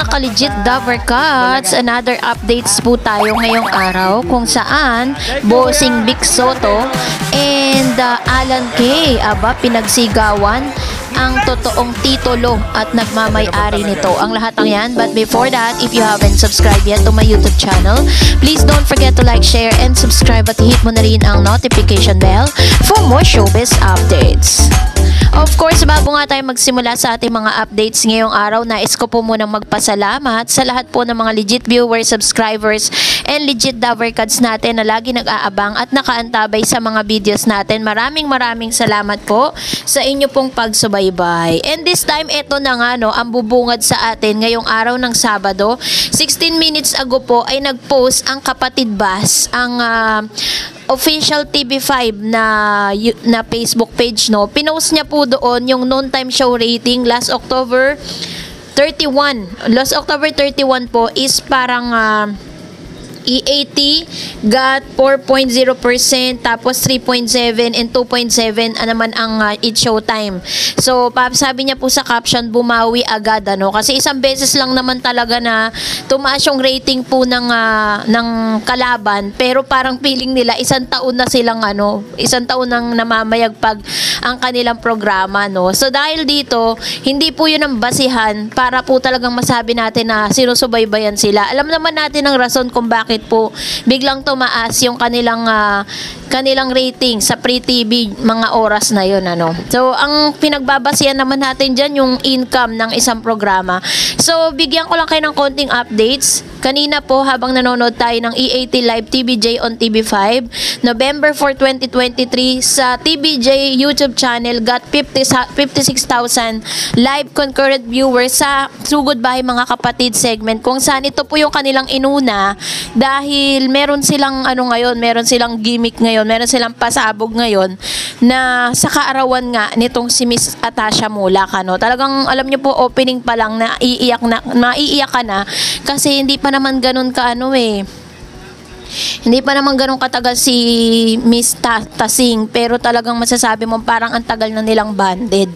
mga ka-legit Dover Cats, another updates po tayo ngayong araw kung saan Bossing Vic Soto and Alan Kay pinagsigawan ang totoong titulo at nagmamay-ari nito. Ang lahat ng yan. But before that, if you haven't subscribed yet to my YouTube channel, please don't forget to like, share, and subscribe at hit mo na rin ang notification bell for more showbiz updates. Of course, bago nga tayo magsimula sa ating mga updates ngayong araw, nais ko po munang magpasalamat sa lahat po ng mga legit viewers, subscribers, and legit Dover Cats natin na lagi nag-aabang at nakaantabay sa mga videos natin. Maraming salamat po sa inyo pong pagsubaybay. And this time, eto na nga ang bubungad sa atin ngayong araw ng Sabado. 16 minutes ago po ay nag-post ang Kapatid Bas, ang official TV5 na Facebook page, no. Pinost niya po doon yung noontime show rating last October 31. Last October 31 po is parang E80 got 4.0%, tapos 3.7 and 2.7 naman ang each show time. So, sabi niya po sa caption, bumawi agad, kasi isang beses lang naman talaga na tumaas yung rating po ng kalaban, pero parang feeling nila isang taon na silang isang taon nang namamayagpag ang kanilang programa, no. So, dahil dito, hindi po yun ang basihan para po talagang masabi natin na sinusubaybayan sila. Alam naman natin ang rason kung bakit po biglang tumaas yung kanilang rating sa pre-TV mga oras na yun, So, ang pinagbabasihan naman natin dyan yung income ng isang programa. So, bigyan ko lang kayo ng konting updates. Kanina po, habang nanonood tayo ng E80 Live TVJ on TV5, November 4, 2023, sa TVJ YouTube channel, got 56,000 live concurrent viewers sa Sugod Bahay Mga Kapatid segment, kung saan ito po yung kanilang inuna dahil meron silang meron silang gimmick ngayon, meron silang pasabog ngayon na sa kaarawan nga nitong si Miss Atasha Mulak, Talagang alam niyo po, opening pa lang maiiyak ka na kasi hindi pa naman ganun hindi pa naman ganun katagal si Miss Tasing, pero talagang masasabi mo parang ang tagal na nilang banded.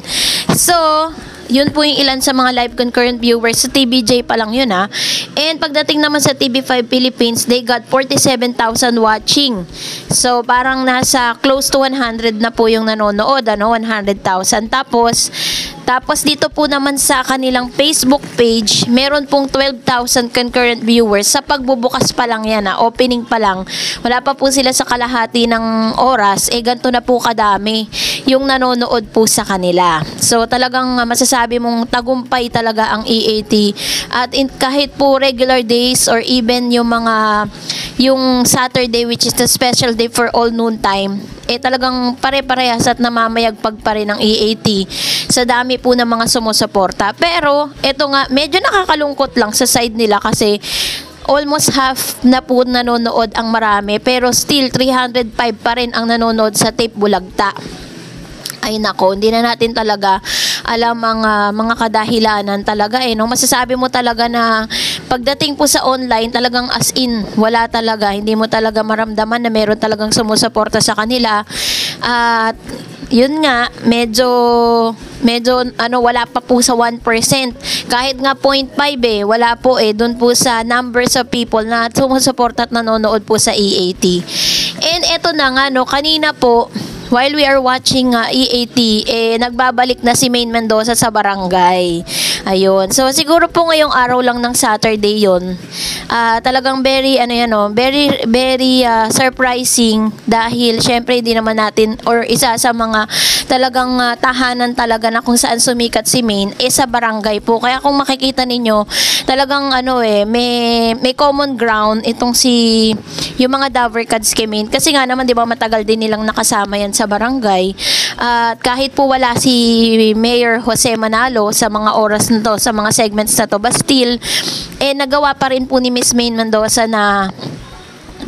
So, yun po yung ilan sa mga live concurrent viewers sa TVJ pa lang yun, And pagdating naman sa TV5 Philippines, they got 47,000 watching. So parang nasa close to 100 na po yung nanonood, 100,000. Tapos dito po naman sa kanilang Facebook page, meron pong 12,000 concurrent viewers. Sa pagbubukas pa lang yan, opening pa lang. Wala pa po sila sa kalahati ng oras, ganito na po kadami yung nanonood po sa kanila. So talagang masasabi mong tagumpay talaga ang E80. At kahit po regular days or even yung Saturday, which is the special day for all noontime, talagang pare-parehas at namamayagpag pa rin ang E80 sa dami po ng mga sumusuporta. Pero eto nga, medyo nakakalungkot lang sa side nila kasi almost half na po nanonood ang marami, pero still 305 pa rin ang nanonood sa Tape Bulagta. Ay nako, hindi na natin talaga alam ang mga kadahilanan talaga, Masasabi mo talaga na pagdating po sa online, talagang as in, wala talaga, hindi mo talaga maramdaman na meron talagang sumusuporta sa kanila. At yun nga, medyo wala pa po sa 1%. Kahit nga 0.5 wala po doon po sa numbers of people na sumusuporta at nanonood po sa E80. And eto na nga, kanina po, while we are watching E80, nagbabalik na si Maine Mendoza sa barangay. Ayun. So, siguro po ngayong araw lang ng Saturday yun. Talagang very surprising dahil syempre hindi naman natin, or isa sa mga talagang tahanan talaga na kung saan sumikat si Maine, sa barangay po. Kaya kung makikita ninyo, talagang may common ground itong yung mga Dover Cats kay Maine. Kasi nga naman, di ba, matagal din nilang nakasama yan sa barangay. At kahit po wala si Mayor Jose Manalo sa mga oras na to, sa mga segments na to, but still, nagawa pa rin po ni Miss Maine Mendoza na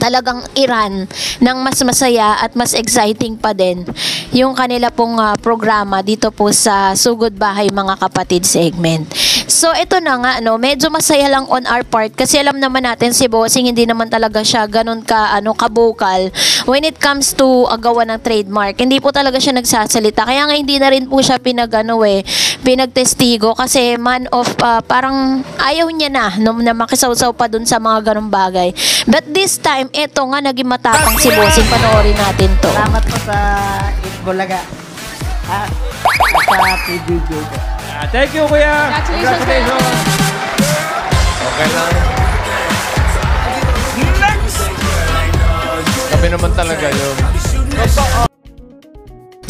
talagang iran ng mas masaya at mas exciting pa din yung kanila pong programa dito po sa Sugod Bahay Mga Kapatid segment. So, ito na nga, no, medyo masaya lang on our part kasi alam naman natin si Bossing hindi naman talaga siya ganun ka-vocal when it comes to agawa ng trademark. Hindi po talaga siya nagsasalita. Kaya nga hindi na rin po siya pinagtestigo kasi man of parang ayaw niya na makisawsaw pa dun sa mga ganung bagay. But this time, ito nga naging matapang si Bossing. Panoorin natin to. Salamat po sa Itbulaga. At sa PBJ po. Thank you, Kuya. Congratulations. Okay lang. Kami naman talaga yun.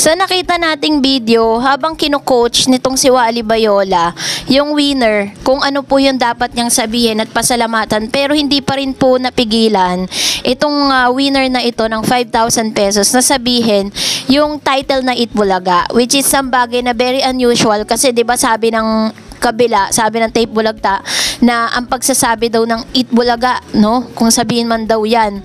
Sa nakita nating video, habang kino-coach nitong si Wally Bayola, yung winner, kung ano po yung dapat niyang sabihin at pasalamatan, pero hindi pa rin po napigilan itong winner na ito ng 5,000 pesos na sabihin yung title na Itbulaga, which is some bagay na very unusual kasi 'di ba sabi ng kabila, sabi ng Tape Bulagta na ang pagsasabi daw ng Itbulaga, no? Kung sabihin man daw 'yan,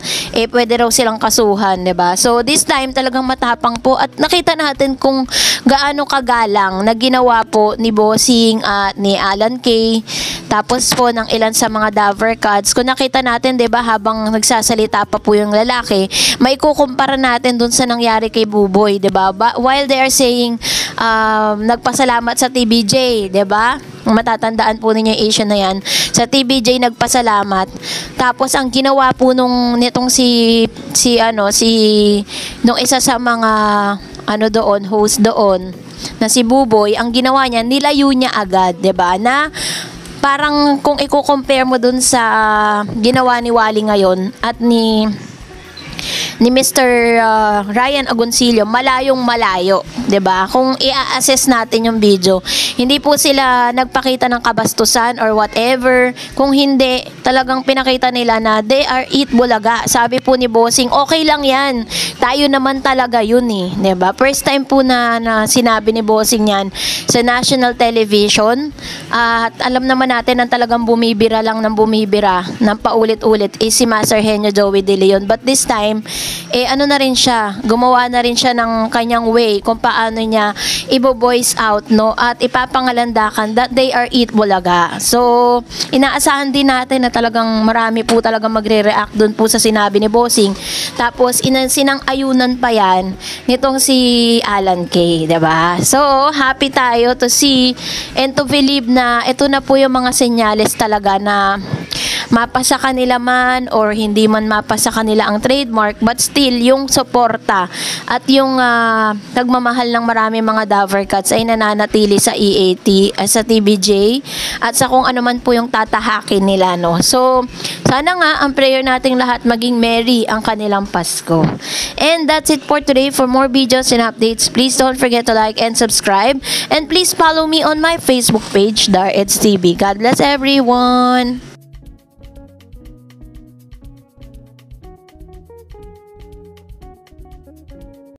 pwede raw silang kasuhan, 'di ba? So this time talagang matapang po at nakita natin kung gaano kagalang na ginawa po ni Bossing at ni Alan Kay, tapos po ng ilan sa mga Dover Cats. Kung nakita natin, 'di ba, habang nagsasalita pa po yung lalaki, may kukumpara natin dun sa nangyari kay Buboy, 'di ba? While they are saying nagpasalamat sa TBJ, 'di ba? Matatandaan po ninyo yung Asian na yan. Sa TBJ nagpasalamat. Tapos ang ginawa po nitong nung isa sa mga host doon na si Buboy, ang ginawa niya, nilayo niya agad, 'di ba? Na parang kung i-compare mo dun sa ginawa ni Wally ngayon at ni Mr. Ryan Agoncillo, malayong malayo, 'di ba? Kung i-assess natin yung video, hindi po sila nagpakita ng kabastusan or whatever. Kung hindi, talagang pinakita nila na they are Itbulaga. Sabi po ni Bossing, okay lang 'yan. Tayo naman talaga 'yun eh, 'di ba? First time po na sinabi ni Bossing 'yan sa national television. At alam naman natin na talagang bumibira ng paulit-ulit si Master Henyo Joey De Leon. But this time, na rin siya, gumawa na rin siya ng kanyang way kung paano niya i-voice out, no, at ipapangalandakan that they are Itbulaga. So, inaasahan din natin na talagang marami po talagang magre-react dun po sa sinabi ni Bossing. Tapos, sinang-ayunan pa yan nitong si Alan Kay, diba? So, happy tayo to see and to believe na ito na po yung mga senyales talaga na mapasa kanila man or hindi man mapasa kanila ang trademark, but still yung suporta at yung nagmamahal ng marami mga Dover Cats ay nananatili sa EAT, sa TBJ at sa kung ano man po yung tatahakin nila, no. So sana nga ang prayer nating lahat maging merry ang kanilang Pasko. And that's it for today. For more videos and updates, please don't forget to like and subscribe, and please follow me on my Facebook page, Dar Eds TV. God bless everyone.